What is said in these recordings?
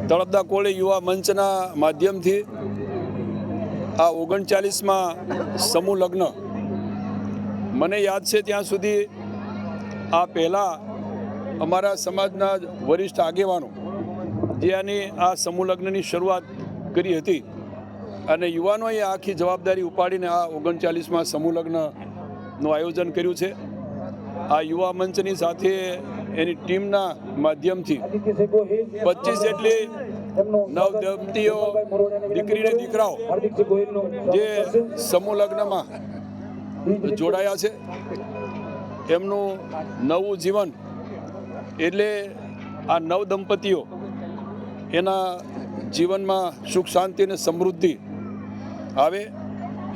તળપદા કોળી યુવા મંચના માધ્યમથી આ 39માં સમૂહ લગ્ન મને યાદ છે ત્યાં સુધી આ પહેલાં અમારા સમાજના વરિષ્ઠ આગેવાનો જે આની આ સમૂહ લગ્નની શરૂઆત કરી હતી અને યુવાનોએ આખી જવાબદારી ઉપાડીને આ 39માં સમૂહ લગ્નનું આયોજન કર્યું છે। આ યુવા મંચની સાથે એની ટીમના માધ્યમથી 25 જેટલી નવદંપતીઓ દીકરી અને દીકરાઓ જે સમૂહ લગ્નમાં જોડાયા છે એમનું નવું જીવન એટલે આ નવદંપતીઓ એના જીવનમાં સુખ શાંતિ અને સમૃદ્ધિ આવે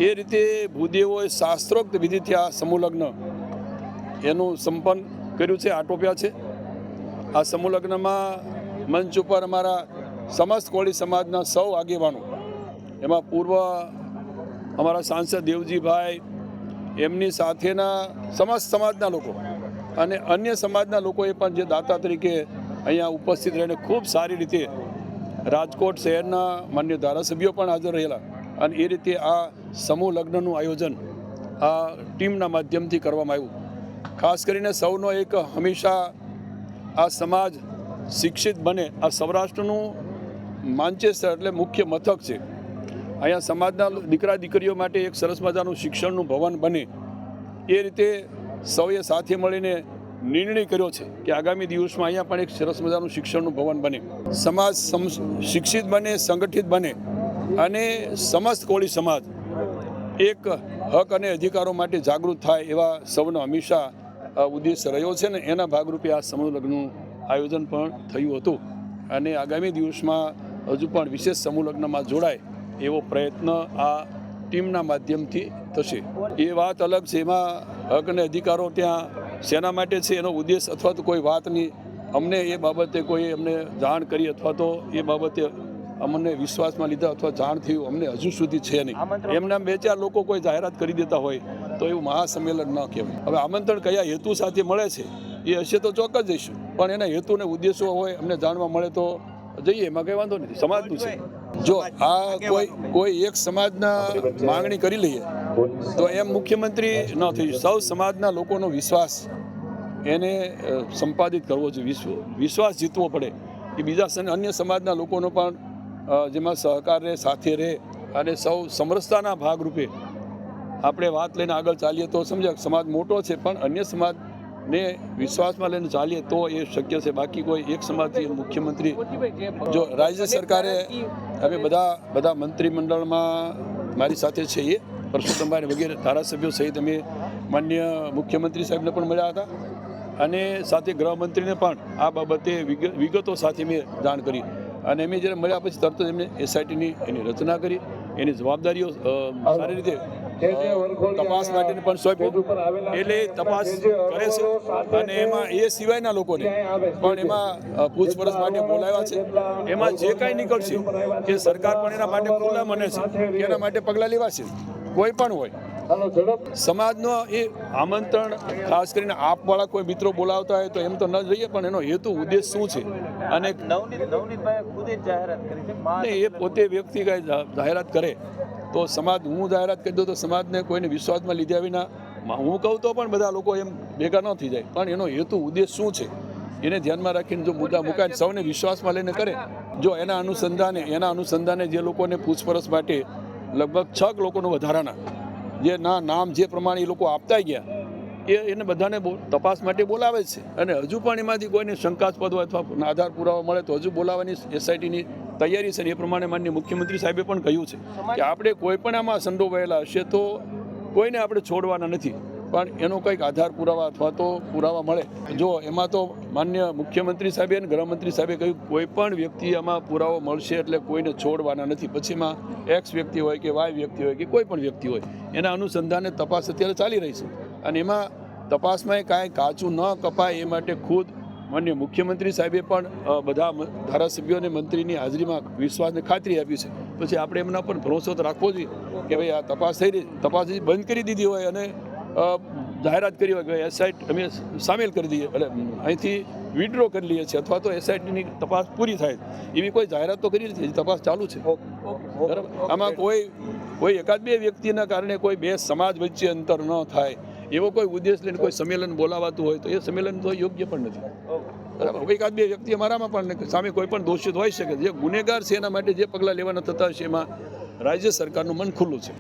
એ રીતે ભૂદેવોએ શાસ્ત્રોક્ત વિધિથી આ સમૂહ લગ્ન એનું સંપન્ન કર્યું છે, આટોપ્યા છે। આ સમૂહ લગ્નમાં મંચ ઉપર અમારા સમસ્ત કોળી સમાજના સૌ આગેવાનો, એમાં પૂર્વ અમારા સાંસદ દેવજીભાઈ, એમની સાથેના સમસ્ત સમાજના લોકો અને અન્ય સમાજના લોકોએ પણ જે દાતા તરીકે અહીંયા ઉપસ્થિત રહીને ખૂબ સારી રીતે રાજકોટ શહેરના માન્ય ધારાસભ્યો પણ હાજર રહેલા અને એ રીતે આ સમૂહ લગ્નનું આયોજન આ ટીમના માધ્યમથી કરવામાં આવ્યું। ખાસ કરીને સૌનો એક હંમેશા આ સમાજ શિક્ષિત બને। આ સૌરાષ્ટ્રનું માન્ચેસ્ટર એટલે મુખ્ય મથક છે। અહીંયા સમાજના દીકરા દીકરીઓ માટે એક સરસ મજાનું શિક્ષણનું ભવન બને એ રીતે સૌએ સાથે મળીને નિર્ણય કર્યો છે કે આગામી દિવસમાં અહીંયા પણ એક સરસ મજાનું શિક્ષણનું ભવન બને, સમાજ શિક્ષિત બને, સંગઠિત બને અને સમસ્ત કોળી સમાજ એક હક અને અધિકારો માટે જાગૃત થાય એવા સૌનો હંમેશા ઉદ્દેશ રહ્યો છે ને એના ભાગરૂપે આ સમૂહ લગ્નનું આયોજન પણ થયું હતું અને આગામી દિવસમાં હજુ પણ વિશેષ સમૂહ લગ્નમાં જોડાય એવો પ્રયત્ન આ ટીમના માધ્યમથી થશે। એ વાત અલગ છે, એમાં હક અને અધિકારો ત્યાં શેના માટે છે એનો ઉદ્દેશ અથવા તો કોઈ વાત નહીં, અમને એ બાબતે કોઈ અમને જાણ કરી અથવા તો એ બાબતે અમને વિશ્વાસમાં લીધા અથવા જાણ થયું અમને હજુ સુધી છે નહીં। એમના 2-4 લોકો કોઈ જાહેરાત કરી દેતા હોય તો એવું મહાસંમેલન ન કહેવાય। હવે આમંત્રણ કયા હેતુ સાથે મળે છે એ હશે તો ચોક્કસ જઈશું, પણ એના હેતુ અને ઉદ્દેશો હોય અમને જાણવા મળે તો જઈએ, એમાં કંઈ વાંધો નથી, સમાજનું છે। જો આ કોઈ એક સમાજના માંગણી કરી લઈએ તો એમ મુખ્યમંત્રી ન થઈ, સૌ સમાજના લોકોનો વિશ્વાસ એને સંપાદિત કરવો જોઈએ, વિશ્વાસ જીતવો પડે કે બીજા અન્ય સમાજના લોકોનો પણ જેમાં સહકાર રહે, સાથે રહે અને સૌ સમરસતાના ભાગરૂપે આપણે વાત લઈને આગળ ચાલીએ તો સમજાય સમાજ મોટો છે પણ અન્ય સમાજને વિશ્વાસમાં લઈને ચાલીએ તો એ શક્ય છે। બાકી કોઈ એક સમાજથી મુખ્યમંત્રી, જો રાજ્ય સરકારે અમે બધા મંત્રીમંડળમાં મારી સાથે છે એ પરસોત્તમભાઈ વગેરે ધારાસભ્યો સહિત અમે માન્ય મુખ્યમંત્રી સાહેબને પણ મળ્યા હતા અને સાથે ગૃહમંત્રીને પણ આ બાબતે વિગતો સાથે મેં જાણ કરી અને અમે જ્યારે મળ્યા પછી તરત જ એમને એસઆઈટીની એની રચના કરી, એની જવાબદારીઓ સારી રીતે તપાસ માટેની પણ સોંપી એટલે તપાસ કરે છે અને એમાં એ સિવાયના લોકોને પણ એમાં પૂછપરછ માટે બોલાવ્યા છે। એમાં જે કાંઈ નીકળશે કે સરકાર પણ એના માટે ખુલ્લા મને છે કે એના માટે પગલાં લેવાશે, કોઈ પણ હોય સમાજનો એ આમંત્રણ ખાસ કરીને આપવાળા કોઈ મિત્રો બોલાવતા હોય તો એમ તો ન જઈએ, પણ એનો હેતુ ઉદ્દેશ શું છે અને એ પોતે વ્યક્તિ કાંઈ જાહેરાત કરે તો સમાજ, હું જાહેરાત કરી દઉં તો સમાજને કોઈને વિશ્વાસમાં લીધા વિના હું કહું તો પણ બધા લોકો એમ ભેગા ન થઈ જાય, પણ એનો હેતુ ઉદ્દેશ શું છે એને ધ્યાનમાં રાખીને જો મુદ્દા મુકાય સૌને વિશ્વાસમાં લઈને કરે, જો એના અનુસંધાને જે લોકોને પૂછપરછ માટે લગભગ 6 લોકોનો વધારાના જે નામ જે પ્રમાણે એ લોકો આપતા ગયા એને બધાને તપાસ માટે બોલાવે છે અને હજુ પણ એમાંથી કોઈને શંકાસ્પદ હોય અથવા આધાર પુરાવા મળે તો હજુ બોલાવવાની એસઆઈટીની તૈયારી છે। એ પ્રમાણે માનનીય મુખ્યમંત્રી સાહેબે પણ કહ્યું છે કે આપણે કોઈ પણ આમાં સંડોવાયેલા હશે તો કોઈને આપણે છોડવાના નથી, પણ એનો કંઈક આધાર પુરાવા અથવા તો પુરાવા મળે, જો એમાં તો માન્ય મુખ્યમંત્રી સાહેબે અને ગૃહમંત્રી સાહેબે કહ્યું કોઈ પણ વ્યક્તિ આમાં પુરાવો મળશે એટલે કોઈને છોડવાના નથી, પછીમાં એક્સ વ્યક્તિ હોય કે વાય વ્યક્તિ હોય કે કોઈ પણ વ્યક્તિ હોય એના અનુસંધાને તપાસ અત્યારે ચાલી રહી છે અને એમાં તપાસમાં કાંઈ કાચું ન કપાય એ માટે ખુદ માન્ય મુખ્યમંત્રી સાહેબે પણ બધા ધારાસભ્યો અને મંત્રીની હાજરીમાં વિશ્વાસને ખાતરી આપી છે। પછી આપણે એમના પર ભરોસો તો રાખવો જોઈએ કે ભાઈ આ તપાસ થઈ રહી, તપાસ બંધ કરી દીધી હોય અને જાહેરાત કરી હોય કે એસઆઈટી અમે સામેલ કરી દઈએ, એટલે અહીંથી વિડ્રો કરી લઈએ છીએ અથવા તો એસઆઈટીની તપાસ પૂરી થાય એવી કોઈ જાહેરાત તો કરી નથી, તપાસ ચાલુ છે. બરાબર, આમાં કોઈ એકાદ બે વ્યક્તિના કારણે કોઈ બે સમાજ વચ્ચે અંતર ન થાય એવો કોઈ ઉદ્દેશ લઈને કોઈ સંમેલન બોલાવાતું હોય તો એ સંમેલન તો યોગ્ય પણ નથી. બરાબર, એકાદ બે વ્યક્તિ અમારામાં પણ સામે કોઈ પણ દોષિત હોઈ શકે. જે ગુનેગાર છે એના માટે જે પગલાં લેવાના થતા હશે એમાં રાજ્ય સરકારનું મન ખુલ્લું છે.